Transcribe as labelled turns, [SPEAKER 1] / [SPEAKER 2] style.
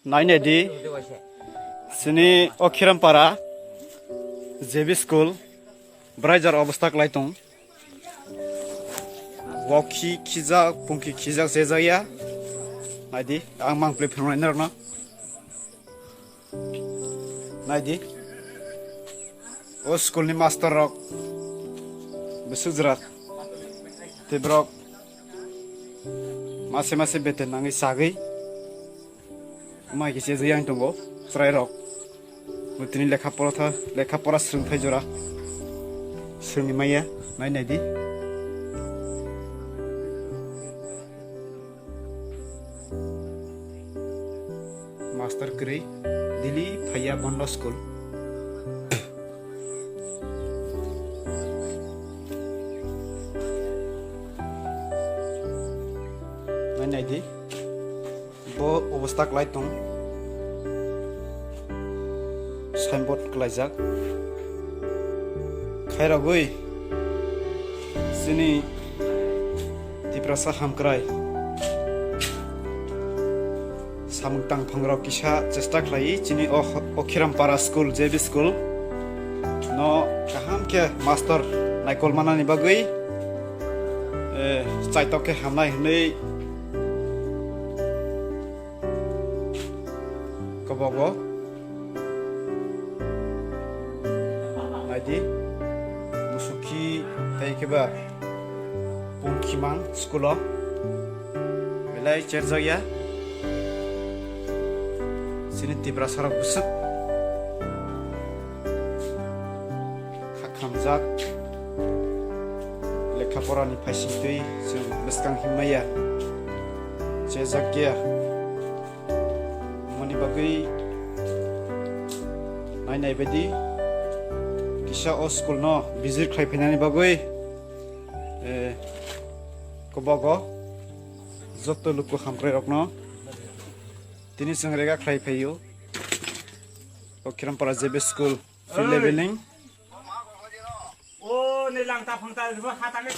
[SPEAKER 1] नायनाय दि सिनि अखिरामपारा जेबि स्कुल ब्राइजार अवस्था लाइटं वखि खिजा पुंखि खिजा जेजाया नायदि आं मांप्ले फेरनाय नरना नायदि ओ स्कुलनि मास्टर रक बेसुजराक तेब्रक मासे मासे बेतेन नाङै सागै माइ गिसे जयां दङ फ्राय रक मुतिनि लेखा परा सोलोंथाइ जरा सोरनि माइया नायनायदि मास्टर करै दिल्ली फैया बन्द स्कुल नायनायदि बो अवस्था लाइट दं साइनबोर्ड लाइजाक खैरागै सिनि तिप्रासा हामक्राय सामुंतां फंग्राव किसा चेष्टा खालायो चिनि अखिरामपारा स्कुल जेबि स्कुल न काहाम के मास्टर नायकल मानानि बागै चाइटके हामनाय हनै कबागो नायदि मुसुखि ताइकेबा पंखिमां स्कुलाव बेलाय चेरजाया सिनि तिब्रा सारा बुसुक खामजाक लेखा फरानि फाइसिंतै जों बेसकां हिमाया चेजाकिया मनि बागै नायनाय बायदि किसा अ स्कुल न बिजिर खायफैनायनि बागै कबागो जत्त लुकु हामक्राय रक न तिनि संग्रेगा खायफैयो अखिरामपारा जेबि स्कुल फ्रि लेभेलिं
[SPEAKER 2] ओ नै लांता फंता हाताले